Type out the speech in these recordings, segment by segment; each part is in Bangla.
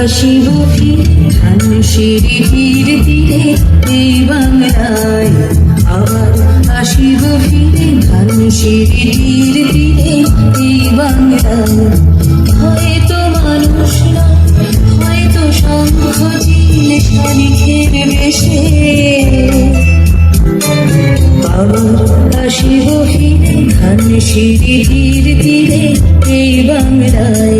আসিব ফিরে ধান সিঁড়িটির তীরে এই বাংলায় আবার আসিব ফিরে ধান সিঁড়িটির তীরে এই বাংলায় হয়তো মানুষ নয় হয়তো শঙ্খ চিল শালিখের বেশে আবার আসিব ফিরে ধান সিঁড়িটির তীরে এই বাংলায়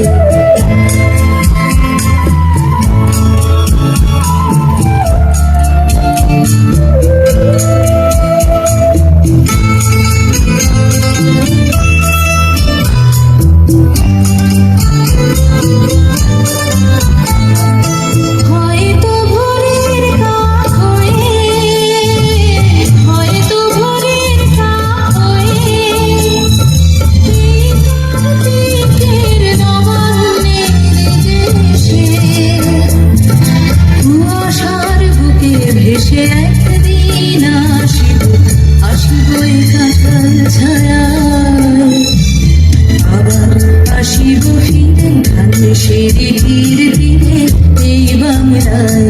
একদিন আসিব এই কাঁঠাল ছায়ায় আবার আসিব ফিরে ধান সিঁড়িটির তীরে এই বাংলায়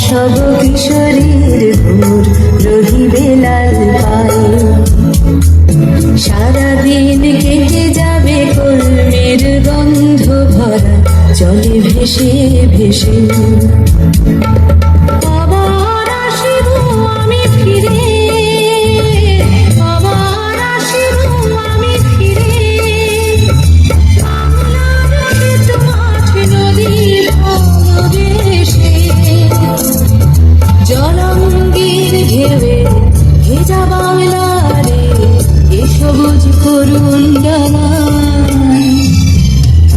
সব কিশোরীর ভোর রহিবে লাল পায়ে সারাদিন কেটে যাবে কলমের গন্ধ ভরা জলে ভেসে ভেসে আবার আসিব আমি ফিরে আবার আসিব আমি ফিরে মাঠ নদী ভালোবেসে জলঙ্গির ঢেউয়ে ভেজা বাংলারে এ সবুজ করুণ ডানায়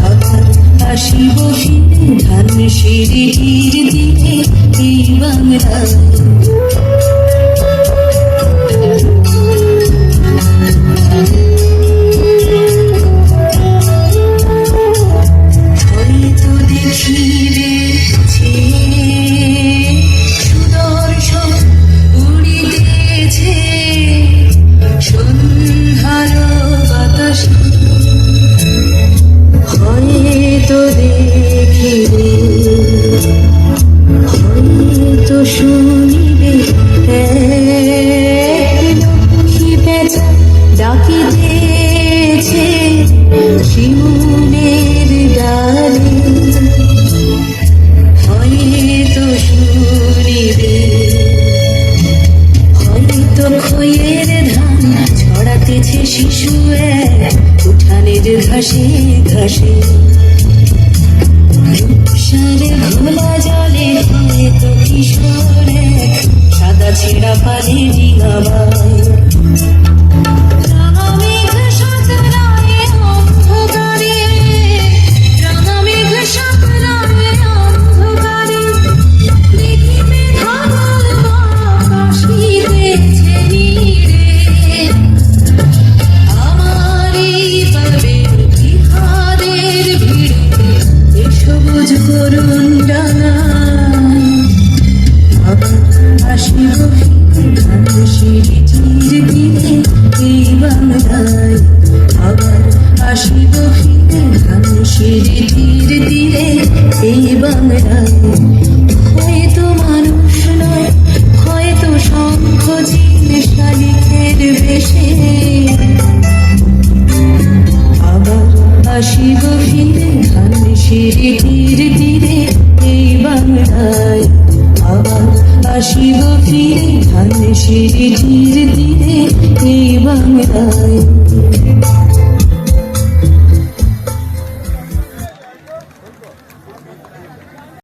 আবার আসিব ফিরে ধান সিঁড়িটির দিকে এই বাংলায় হয়তো দেখিবে সন্ধ্যার বাতাস হয়তো দেখিবে হয়তো শুনিবে লক্ষ্মী পেঁচা ডাকিতেছে শিমুলের ডালে হয়তো শুনিবে হয়তো খইয়ের ধান ছড়াতেছে শিশু উঠানের ঘাসে ঘাসে সারে ঘোলা জলে হয়তো কিশোরে সাদা ছেঁড়া পানি ডিঙাবায় করুণ ডানায় আবার আসিব ধান সিঁড়িটির দিকে এই বাংলায় আবার আসিব ফিরে ধান সিঁড়িটির তীরে এই বাংলায় হয়তো মানুষ নয় হয়তো শঙ্খ চিল শালিখের বেশে আবার আসিব ফিরে ধান সিঁড়িটির তীরে এই বাংলায় আবার আসিব ফিরে ধান সিঁড়িটির তীরে এই বাংলায়।